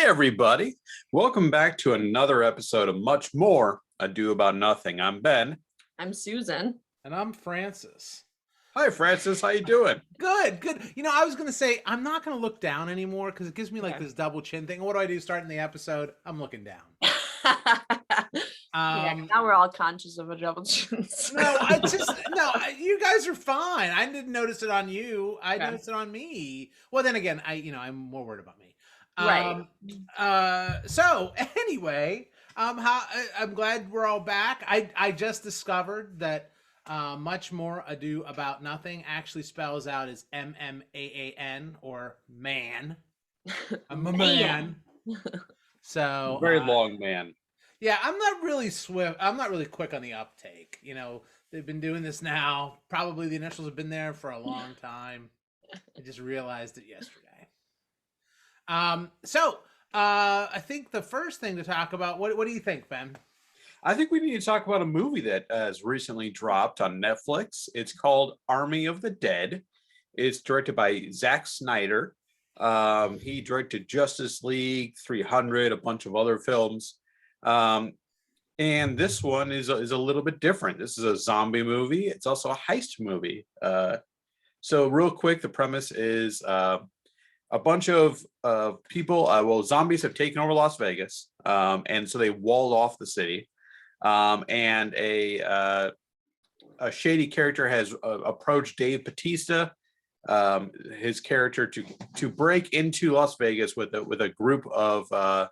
everybody. Welcome back to another episode of Much More Ado About Nothing. I'm Ben. I'm Susan. And I'm Francis. Hi, Francis. How you doing? Good. You know, I was going to say, I'm not going to look down anymore because it gives me like this double chin thing. What do I do starting the episode? I'm looking down. Now we're all conscious of a double chin. You guys are fine. I didn't notice it on you. I noticed it on me. Well, then again, I'm more worried about me. Right. So anyway, I'm glad we're all back. I just discovered that Much More Ado About Nothing actually spells out as MMAAN or man. I'm a man. So very long man. Yeah, I'm not really swift. I'm not really quick on the uptake. You know, they've been doing this now. Probably the initials have been there for a long time. I just realized it yesterday. I think the first thing to talk about, what do you think, Ben? I think we need to talk about a movie that has recently dropped on Netflix. It's called Army of the Dead. It's directed by ZACK SNYDER. He directed Justice League, 300, a bunch of other films. And this one is a little bit different. This is a zombie movie. It's also a heist movie. So real quick, the premise is a bunch of people, zombies have taken over Las Vegas, and so they walled off the city. And a shady character has approached Dave Bautista, his character, to break into Las Vegas with a group of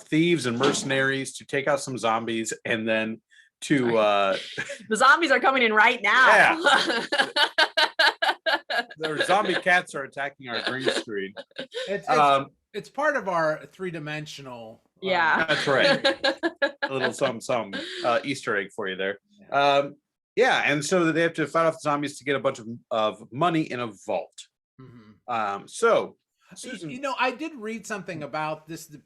thieves and mercenaries to take out some zombies, and then to the zombies are coming in right now. Yeah. The zombie cats are attacking our green screen. It's part of our three-dimensional. Yeah, that's right. A little some Easter egg for you there. And so they have to fight off the zombies to get a bunch of money in a vault. Mm-hmm. So, Susan, I did read something about this, the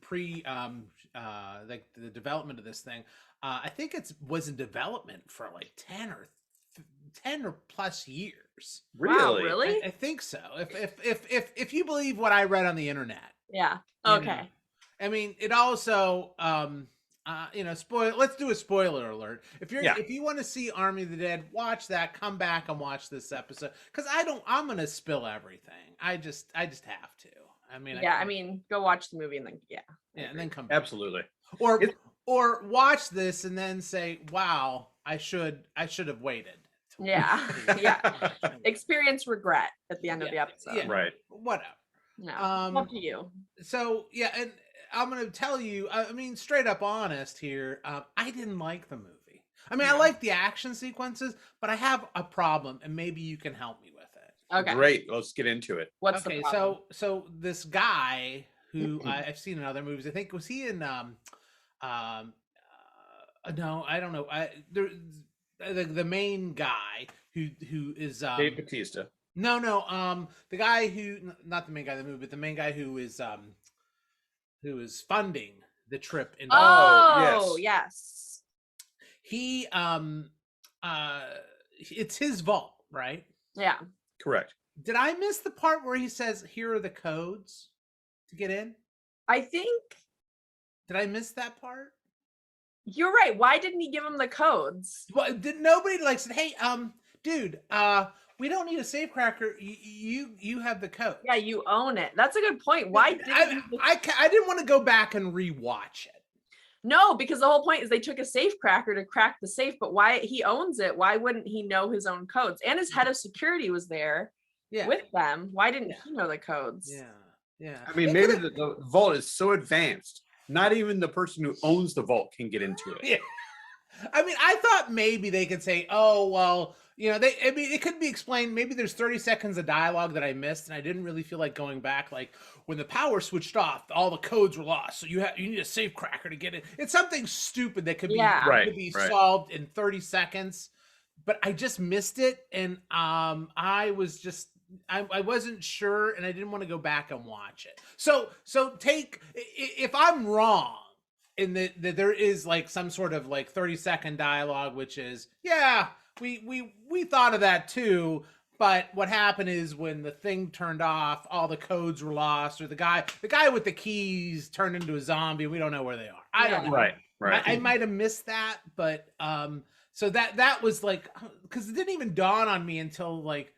the development of this thing. I think it was in development for like 10 or plus years. Really? Wow, really? I think so. If you believe what I read on the internet. Yeah. Okay. I mean, it also let's do a spoiler alert. If you want to see Army of the Dead, watch that, come back and watch this episode, cuz I'm going to spill everything. I just have to. I mean, go watch the movie and then and then come back. Absolutely. Or watch this and then say, "Wow, I should have waited." Yeah. Experience regret at the end of the episode. Yeah. Right. Whatever. No. Up to you. So and I'm gonna tell you. I mean, straight up honest here. I didn't like the movie. I mean, I like the action sequences, but I have a problem, and maybe you can help me with it. Okay. Great. Let's get into it. What's the problem? So this guy who I've seen in other movies. I think was he in no, I don't know. The main guy who is Dave Bautista. No, the guy who, not the main guy in the movie, but the main guy who is funding the trip in yes. He it's his vault, right? Yeah. Correct. Did I miss the part where he says, "Here are the codes to get in"? I think. Did I miss that part? You're right. Why didn't he give him the codes? Well, did nobody said, "Hey, dude, we don't need a safe cracker. You have the code." Yeah, you own it. That's a good point. Why didn't I didn't want to go back and rewatch it. No, because the whole point is they took a safe cracker to crack the safe, but why he owns it? Why wouldn't he know his own codes? And his head of security was there with them. Why didn't he know the codes? Yeah. I mean, maybe the vault is so advanced, not even the person who owns the vault can get into it. Yeah. I mean, I thought maybe they could say, "Oh, well, it could be explained. Maybe there's 30 seconds of dialogue that I missed, and I didn't really feel like going back. Like when the power switched off, all the codes were lost. So you need a safe cracker to get in. It's something stupid that could be solved in 30 seconds. But I just missed it, and I wasn't sure, and I didn't want to go back and watch it. So if I'm wrong, in that there is like some sort of like 30-second dialogue, which is, we thought of that too, But what happened is when the thing turned off, all the codes were lost, or the guy with the keys turned into a zombie. We don't know where they are. I don't know. Right. I might have missed that, but so that was like, because it didn't even dawn on me until like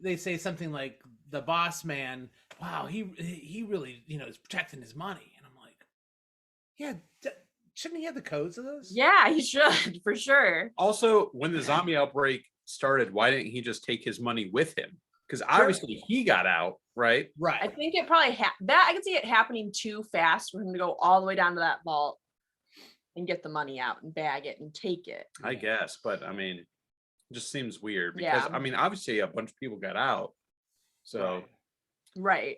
they say something like the boss man. Wow, he really is protecting his money, and I'm like, yeah, shouldn't he have the codes of those? Yeah, he should for sure. Also, when the zombie outbreak started, why didn't he just take his money with him? Because obviously he got out, right? Right. I think it probably that I can see it happening too fast for him to go all the way down to that vault and get the money out and bag it and take it. I guess, but I mean, it just seems weird because I mean, obviously a bunch of people got out, so right.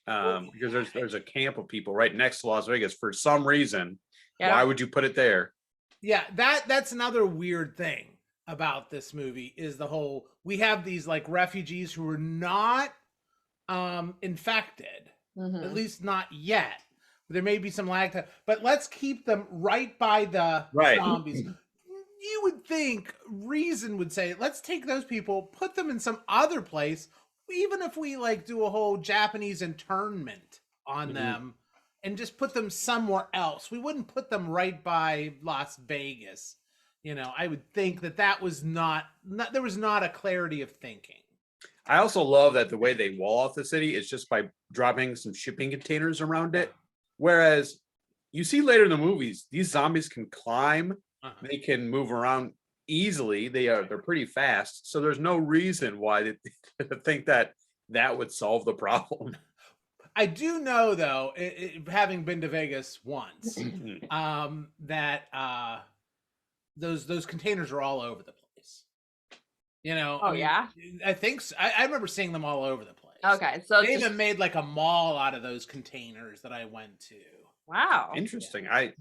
Because there's a camp of people right next to Las Vegas for some reason. Yeah. Why would you put it there? Yeah, that's another weird thing about this movie is the whole, we have these like refugees who are not infected, at least not yet. There may be some lag time, but let's keep them right by the zombies. You would think reason would say, let's take those people, put them in some other place, even if we like do a whole Japanese internment on them and just put them somewhere else. We wouldn't put them right by Las Vegas. I would think that was not there was not a clarity of thinking. I also love that the way they wall off the city is just by dropping some shipping containers around it. Whereas you see later in the movies, these zombies can climb, they can move around easily. They're pretty fast. So there's no reason why they think that would solve the problem. I do know though, having been to Vegas once, that those containers are all over the place. I think so. I remember seeing them all over the place. Okay, so they even made like a mall out of those containers that I went to. Wow, interesting. I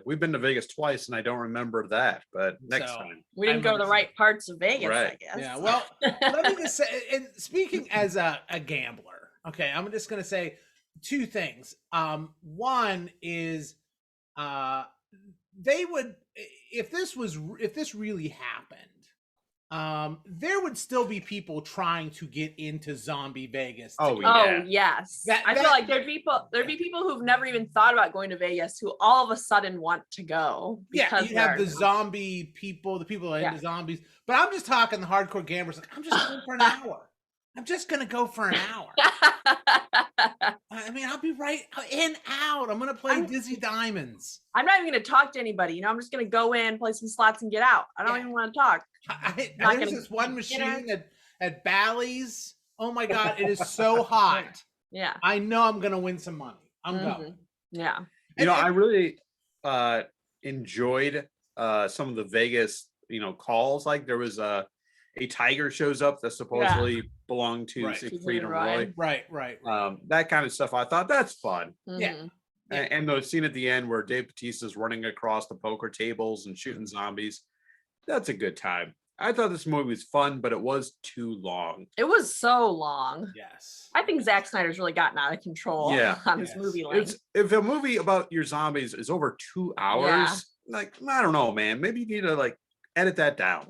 we've been to Vegas twice and I don't remember that, but next time we didn't go to the right parts of Vegas, I guess. Yeah, well, let me just say, and speaking as a gambler, okay, I'm just gonna say two things. One is they would, if this really happened, there would still be people trying to get into zombie Vegas. Oh yes. I feel like there'd be people who've never even thought about going to Vegas who all of a sudden want to go. Yeah, you have the zombie people, the people that are into zombies. But I'm just talking the hardcore gamblers. Like, I'm just going for an hour. I'm just gonna go for an hour. I mean, I'll be right in out. I'm gonna play Dizzy Diamonds. I'm not even gonna talk to anybody. I'm just gonna go in, play some slots, and get out. I don't even want to talk. There's this one machine at Bally's. Oh my god, it is so hot. Yeah, I know I'm gonna win some money. I'm going. Yeah, I really enjoyed some of the Vegas calls. Like there was a tiger shows up that supposedly belonged to Siegfried and Roy. Right. That kind of stuff. I thought that's fun. Yeah. And the scene at the end where Dave Bautista's running across the poker tables and shooting zombies. That's a good time. I thought this movie was fun, but it was too long. It was so long. Yes. I think Zack Snyder's really gotten out of control on his movie length. If a movie about your zombies is over 2 hours, like, I don't know, man. Maybe you need to edit that down.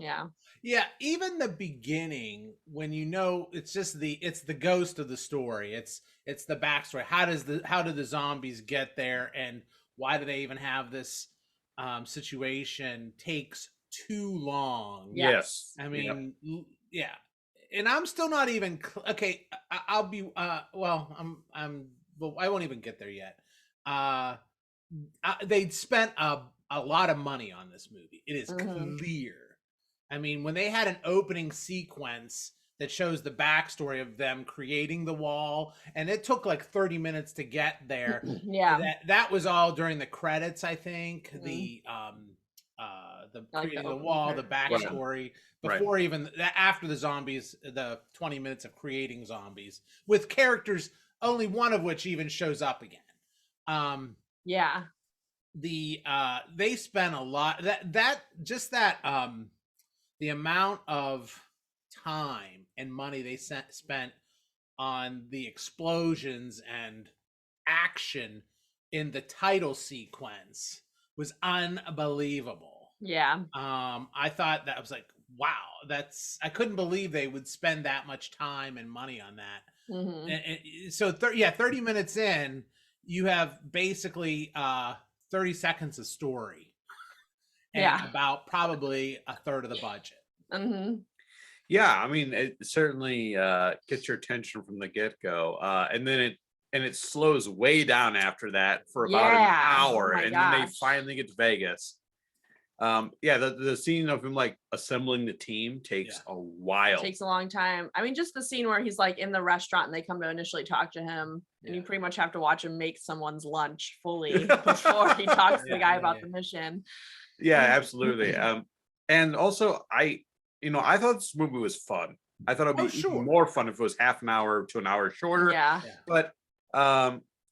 Yeah, even the beginning, when it's the ghost of the story. It's the backstory. How do the zombies get there, and why do they even have this situation? Takes too long. Yes. I mean, yeah. And I'm still not even okay. I'll be I won't even get there yet. They'd spent a lot of money on this movie. It is clear. I mean, when they had an opening sequence that shows the backstory of them creating the wall, and it took like 30 minutes to get there. That was all during the credits, I think. The creating the wall, the backstory, before even after the zombies, the 20 minutes of creating zombies with characters, only one of which even shows up again. They spent a lot the amount of time and money they spent on the explosions and action in the title sequence was unbelievable. Yeah. I thought that was like, wow, I couldn't believe they would spend that much time and money on that. So 30 minutes in, you have basically 30 seconds of story and about probably a third of the budget. Yeah, I mean, it certainly gets your attention from the get-go, and then it slows way down after that for about an hour, and then they finally get to Vegas. The scene of him like assembling the team takes a while. It takes a long time. I mean, just the scene where he's like in the restaurant and they come to initially talk to him, and you pretty much have to watch him make someone's lunch fully before he talks to the guy about the mission. Yeah, absolutely. And also I thought this movie was fun. I thought it'd be even more fun if it was half an hour to an hour shorter. But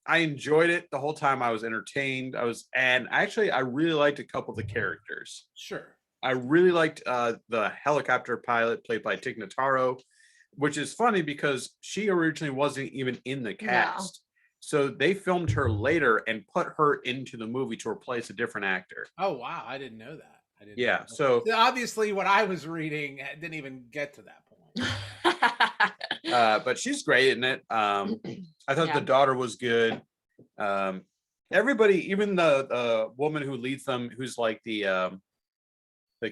I enjoyed it the whole time. I was entertained. I really liked a couple of the characters. I really liked the helicopter pilot played by Tig Notaro, which is funny because she originally wasn't even in the cast. So they filmed her later and put her into the movie to replace a different actor. Oh, wow. I didn't know that. So obviously what I was reading didn't even get to that point. But she's great in it. I thought the daughter was good. Everybody, even the woman who leads them, who's like the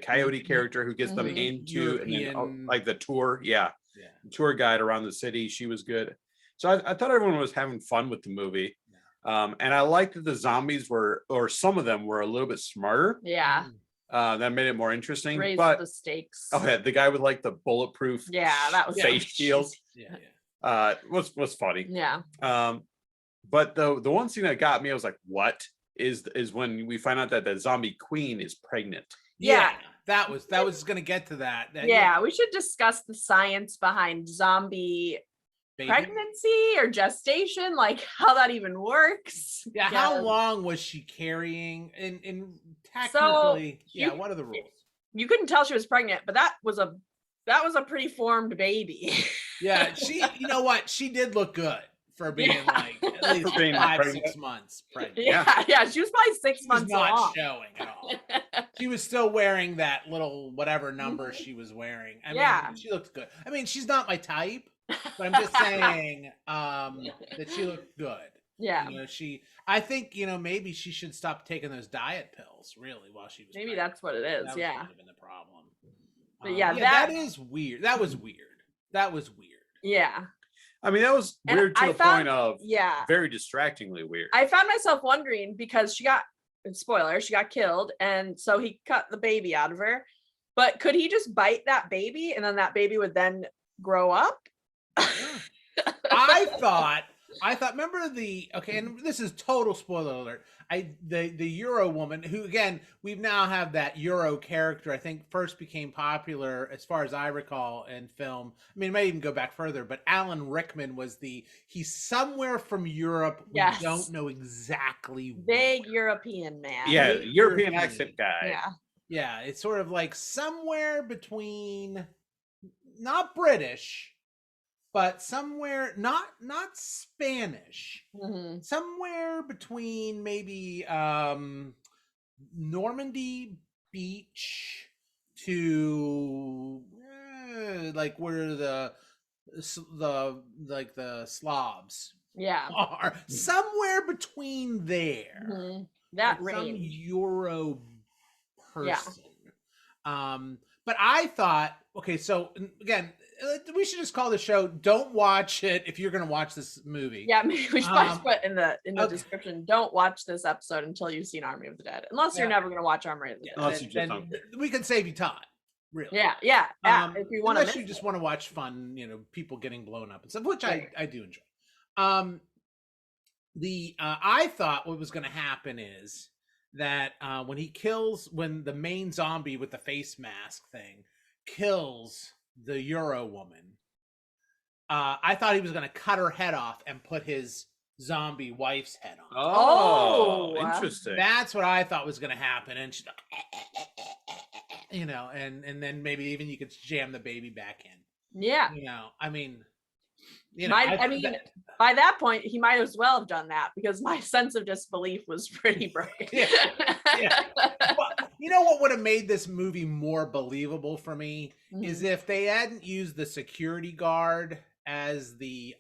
coyote character who gets them into and then, like the tour, tour guide around the city, she was good. So I thought everyone was having fun with the movie. And I liked that the zombies or some of them were a little bit smarter. That made it more interesting. Raised but the stakes. The guy with like the bulletproof that was face shield was funny. But the one scene that got me, I was like, what is when we find out that the zombie queen is pregnant. That was gonna get to that. We should discuss the science behind zombie pregnancy or gestation, like how that even works. How long was she carrying? And technically, what are the rules? You couldn't tell she was pregnant, but that was a pretty formed baby. She, you know what? She did look good for being like at least 5-6 months pregnant. She was probably 6 months not along. showing at all. She was still wearing that little whatever number she was wearing. I mean, she looked good. I mean, she's not my type, but I'm just saying that she looked good. I think maybe she should stop taking those diet pills really while she was pregnant. That's what it is. That would have been the problem. But that is weird. That was weird. I mean, that was weird to the point of very distractingly weird. I found myself wondering because she got killed, and so he cut the baby out of her. But could he just bite that baby and then that baby would then grow up? I thought, remember and this is total spoiler alert. The Euro woman, who again, we now have that Euro character, I think first became popular, as far as I recall, in film. I mean, it may even go back further, but Alan Rickman was he's somewhere from Europe. We don't know exactly. Big European man. European accent guy. Yeah, it's sort of like somewhere between, not British, but somewhere not Spanish, somewhere between maybe Normandy Beach to like where the Slavs are, somewhere between there. That some range. Euro person. But I thought, okay, so again, we should just call the show "Don't Watch It" if you're going to watch this movie. Maybe we should probably put in the description. Don't watch this episode until you've seen Army of the Dead, unless you're never going to watch Army of the Dead. Then we can save you time. Really? If you want to, unless you just want to watch fun, people getting blown up and stuff, which I do enjoy. I thought what was going to happen is that when the main zombie with the face mask thing kills the Euro woman, I thought he was going to cut her head off and put his zombie wife's head on. Oh, interesting. That's what I thought was going to happen. And she's like, and then maybe even you could jam the baby back in. I mean, by that point, he might as well have done that because my sense of disbelief was pretty broken. You know what would have made this movie more believable for me is if they hadn't used the security guard as the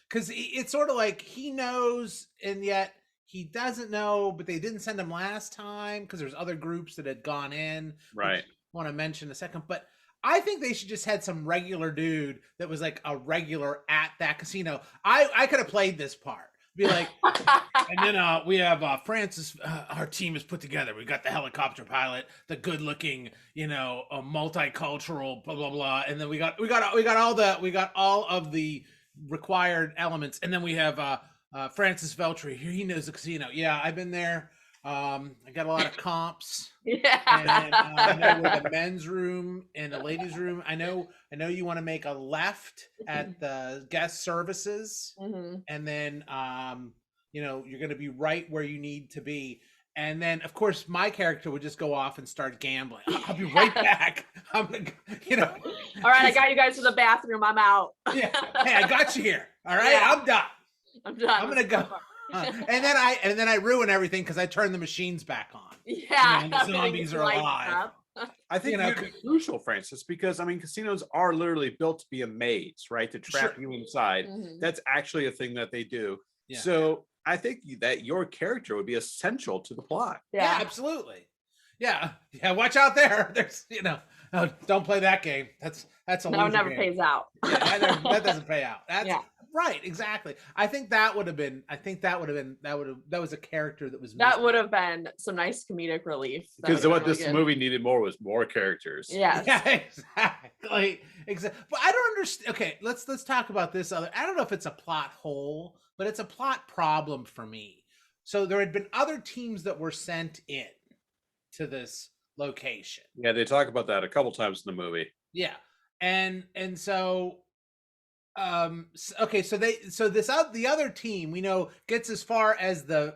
because it's sort of like he knows and yet he doesn't know, but they didn't send him last time because there's other groups that had gone in. Right. I want to mention in a second, but I think they should just had some regular dude that was like a regular at that casino. I could have played this part. Be like, and then we have Francis. Our team is put together. We got the helicopter pilot, the good-looking, a multicultural, blah blah blah, and then we got all of the required elements, and then we have Francis Veltri. Here, he knows the casino. Yeah, I've been there. I got a lot of comps. Yeah. And I know where the men's room and the ladies' room. I know you want to make a left at the guest services, and then you're going to be right where you need to be. And then, of course, my character would just go off and start gambling. I'll be right back. I'm gonna, All right, I got you guys to the bathroom. I'm out. Yeah. Hey, I got you here. All right, Yeah. I'm done. I'm done. I'm gonna go. And then I ruin everything because I turn the machines back on. Yeah. And the zombies are alive. I think you're crucial, Francis, because casinos are literally built to be a maze, right? To trap you inside. That's actually a thing that they do. Yeah. So I think that your character would be essential to the plot. Yeah, absolutely. Yeah. Watch out there. There's, don't play that game. That's a no, it never pays out. Yeah, that doesn't pay out. That's right. Exactly. I think that was a character that was missing. That would have been some nice comedic relief. Because what this movie needed more was more characters. Yes. Yeah, exactly. But I don't understand. Okay, let's talk about this other. I don't know if it's a plot hole, but it's a plot problem for me. So there had been other teams that were sent in to this location. Yeah, they talk about that a couple times in the movie. Yeah. And so okay, so the other team we know gets as far as the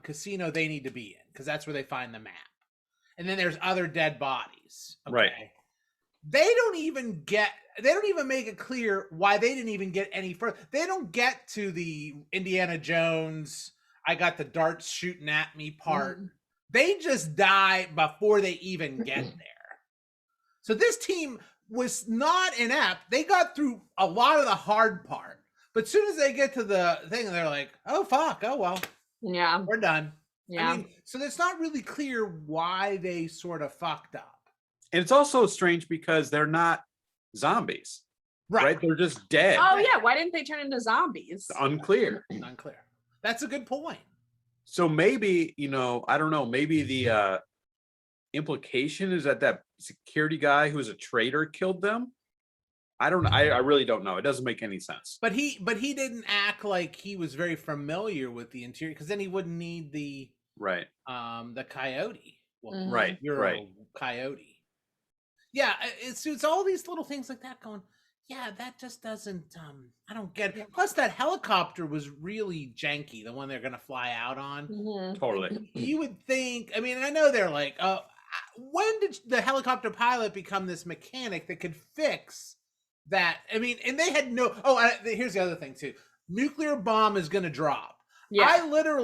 casino they need to be in because that's where they find the map. And then there's other dead bodies. Okay? Right. They don't even make it clear why they didn't even get any further. They don't get to the Indiana Jones, I got the darts shooting at me part. They just die before they even get there. So this team was not inept. They got through a lot of the hard part. But as soon as they get to the thing, they're like, oh, fuck. Oh, well. Yeah. We're done. Yeah. So it's not really clear why they sort of fucked up. And it's also strange because they're not zombies. Right? They're just dead. Oh, yeah. Why didn't they turn into zombies? It's unclear. That's a good point. So maybe, I don't know, maybe the implication is that security guy who was a traitor killed them. I don't know. I really don't know. It doesn't make any sense. But he didn't act like he was very familiar with the interior because then he wouldn't need the the coyote. Well, right. Coyote. Yeah, it's all these little things like that going, yeah, that just doesn't I don't get it. Plus that helicopter was really janky, the one they're gonna fly out on. Totally. You would think, I know they're like, when did the helicopter pilot become this mechanic that could fix that? And they had here's the other thing too. Nuclear bomb is going to drop. Yeah. They're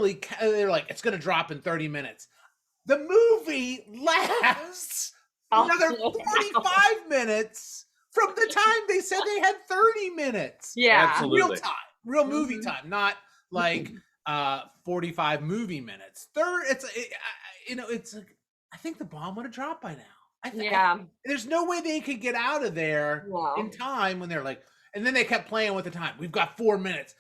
like, it's going to drop in 30 minutes. The movie lasts another 45 minutes from the time they said they had 30 minutes. Yeah. Absolutely. Real time, real movie time, not like 45 movie minutes. It's like, I think the bomb would have dropped by now. There's no way they could get out of there in time when they're like, and then they kept playing with the time. We've got 4 minutes.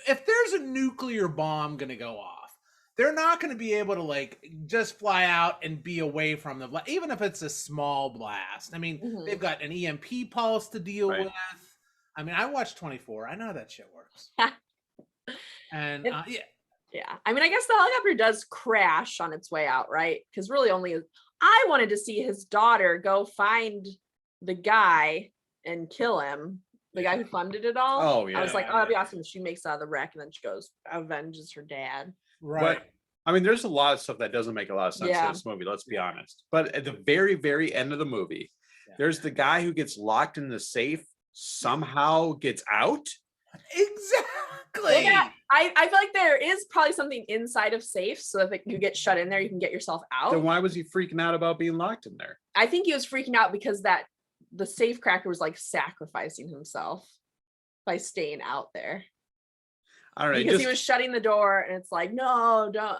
If there's a nuclear bomb going to go off, they're not going to be able to just fly out and be away from the blast, even if it's a small blast. They've got an EMP pulse to deal with. I watched 24. I know how that shit works. And yeah. I guess the helicopter does crash on its way out, right? Because really I wanted to see his daughter go find the guy and kill him. The guy who funded it all. Oh, yeah. I was like, that'd be awesome if she makes it out of the wreck and then she goes, avenges her dad. Right. But, there's a lot of stuff that doesn't make a lot of sense in this movie, let's be honest. But at the very, very end of the movie, there's the guy who gets locked in the safe, somehow gets out. Exactly. I I feel like there is probably something inside of safe, so that if you get shut in there, you can get yourself out. Then why was he freaking out about being locked in there? I think he was freaking out because the safe cracker was like sacrificing himself by staying out there. I don't know. Because he was shutting the door, and it's like, no, don't.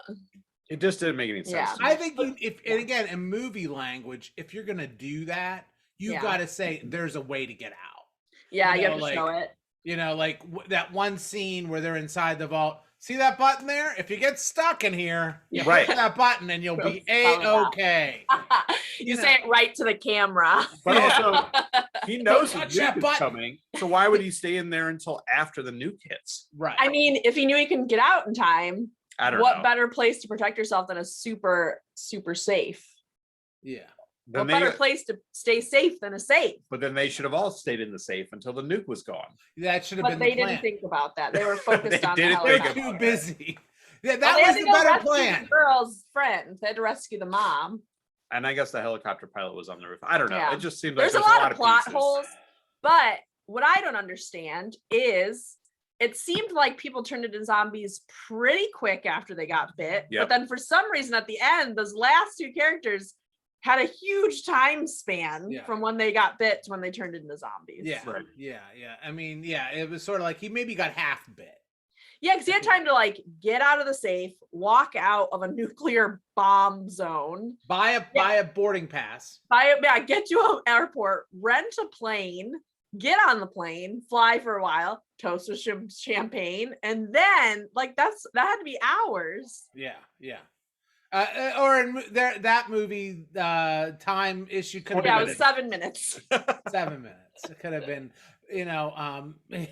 It just didn't make any sense. Yeah. to me. I think and again, in movie language, if you're gonna do that, you got to say there's a way to get out. Yeah, You you know, have to like, show it. You know, like that one scene where they're inside the vault. See that button there? If you get stuck in here, you Right. hit that button and you'll be Spell it out. A-okay. You say it right to the camera. But also, he knows the touch that nuke is button. coming. So why would he stay in there until after the nuke hits? Right. I mean, if he knew he couldn't get out in time, I don't what know. better place to protect yourself than a super safe? Yeah. Then What better place to stay safe than a safe? But then they should have all stayed in the safe until the nuke was gone. That should have But been they the plan. didn't think about that. They were focused They on the didn't They're think helicopter. about too busy. Yeah, Well, that they had was to the go better rescue plan. The girl's friend. They had to rescue the mom. And I guess the helicopter pilot was on the roof. I don't know. Yeah. It just seemed like There's a lot of plot pieces. holes. But what I don't understand is it seemed like people turned into zombies pretty quick after they got bit. Yep. But then for some reason at the end, those last two characters had a huge time span from when they got bit to when they turned into zombies. Yeah. Right. Yeah. I mean, yeah, it was sort of like he maybe got half bit. Yeah, because he had time to like get out of the safe, walk out of a nuclear bomb zone, Buy a boarding pass. get to an airport, rent a plane, get on the plane, fly for a while, toast with champagne, and then like that had to be hours. Yeah. Or in that movie, time issue could have Yeah, it been was 7 minutes. 7 minutes. It could have been,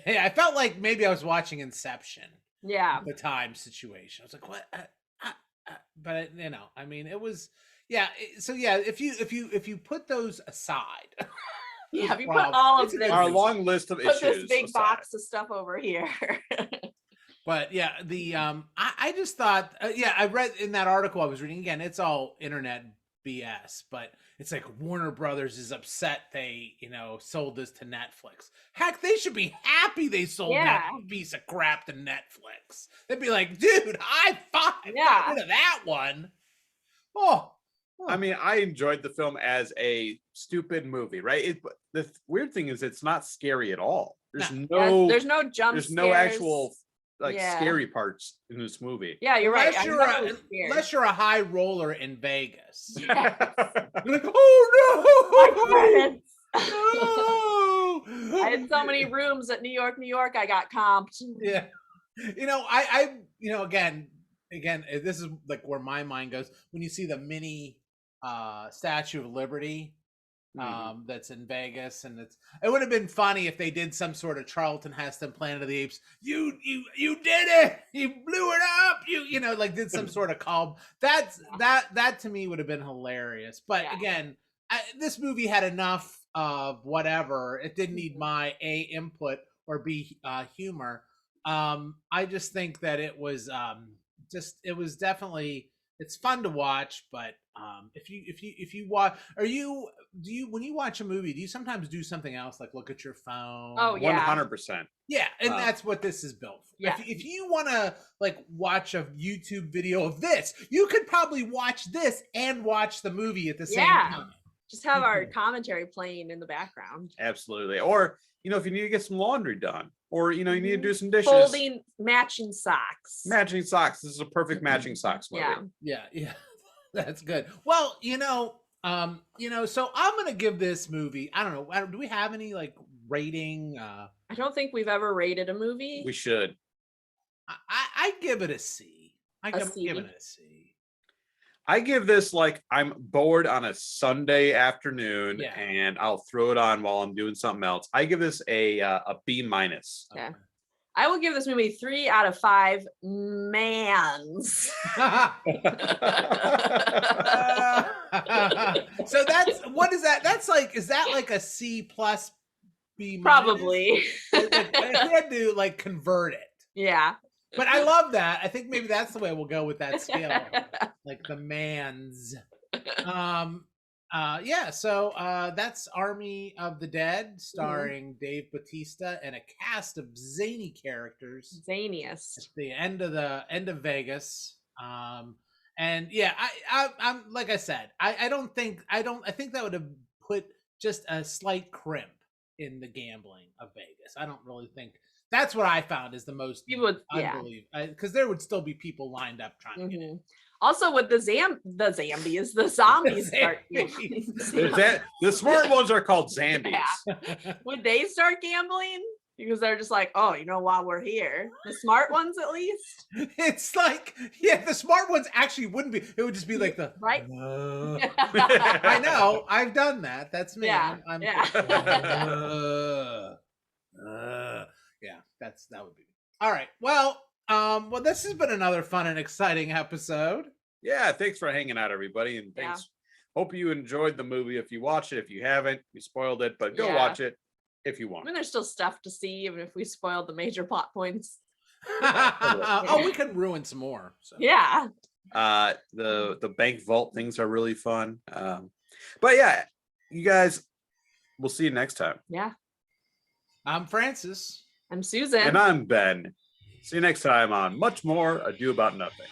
I felt like maybe I was watching Inception. Yeah. The time situation. I was like, what? But I mean, it was, yeah. So yeah, if you put those aside, Yeah, if you put all of this, Our long list of issues. put this big aside. box of stuff over here. But yeah, I just thought, I read in that article I was reading, again, it's all internet BS, but it's like Warner Brothers is upset they, sold this to Netflix. Heck, they should be happy they sold that piece of crap to Netflix. They'd be like, dude, high five. Got rid of that one. Oh. I mean, I enjoyed the film as a stupid movie, right? The weird thing is it's not scary at all. There's no jump there's scares. no actual scary parts in this movie. Yeah, you're right. Unless you're a high roller in Vegas. Yes. You're like, oh no! No! I had so many rooms at New York. I got comped. Yeah, I again, this is like where my mind goes when you see the mini Statue of Liberty. That's in Vegas, and it would have been funny if they did some sort of Charlton Heston Planet of the Apes. You did it! You blew it up! Like did some sort of call. That to me would have been hilarious. But again, this movie had enough of whatever. It didn't need my A input or B humor. I just think that it was it was definitely. It's fun to watch, but if you watch, when you watch a movie, do you sometimes do something else like look at your phone? Oh yeah, 100%. Yeah, and that's what this is built for. Yeah. If you want to like watch a YouTube video of this, you could probably watch this and watch the movie at the same time. Just have our commentary playing in the background. Absolutely. Or if you need to get some laundry done, or you need to do some dishes. Folding matching socks. Matching socks. This is a perfect matching socks movie. Yeah. That's good. Well, so I'm gonna give this movie. I don't know. Do we have any like rating? I don't think we've ever rated a movie. We should. I give it a C. Give it a C. I give this I'm bored on a Sunday afternoon and I'll throw it on while I'm doing something else. I give this a B-. Okay. I will give this movie 3 out of 5 mans. So what is that? Is that like a C plus B-? Probably. I had to convert it. Yeah. But I love that. I think maybe that's the way we'll go with that scale. Like the mans. Yeah, so that's Army of the Dead, starring Dave Bautista and a cast of zany characters. Zaniest. It's the end of Vegas. And yeah, I'm like I said, I think that would have put just a slight crimp in the gambling of Vegas. I don't really think that's what I found is the most You would, yeah. unbelievable, because there would still be people lined up trying to get in. Also, with the zombies start gambling. The smart ones are called zombies. Yeah. Would they start gambling? Because they're just like, oh, you know, while we're here, the smart ones at least. It's like, yeah, the smart ones actually wouldn't be. It would just be like the right. I know, I've done that. That's me. Yeah. Yeah, that would be. All right. Well, this has been another fun and exciting episode. Yeah, thanks for hanging out, everybody, and thanks. Hope you enjoyed the movie. If you watched it, if you haven't, we spoiled it, but go watch it if you want. I mean, there's still stuff to see, even if we spoiled the major plot points. Oh, we can ruin some more. So. Yeah. The bank vault things are really fun. But yeah, you guys, we'll see you next time. Yeah. I'm Francis. I'm Susan. And I'm Ben. See you next time on Much More Ado About Nothing.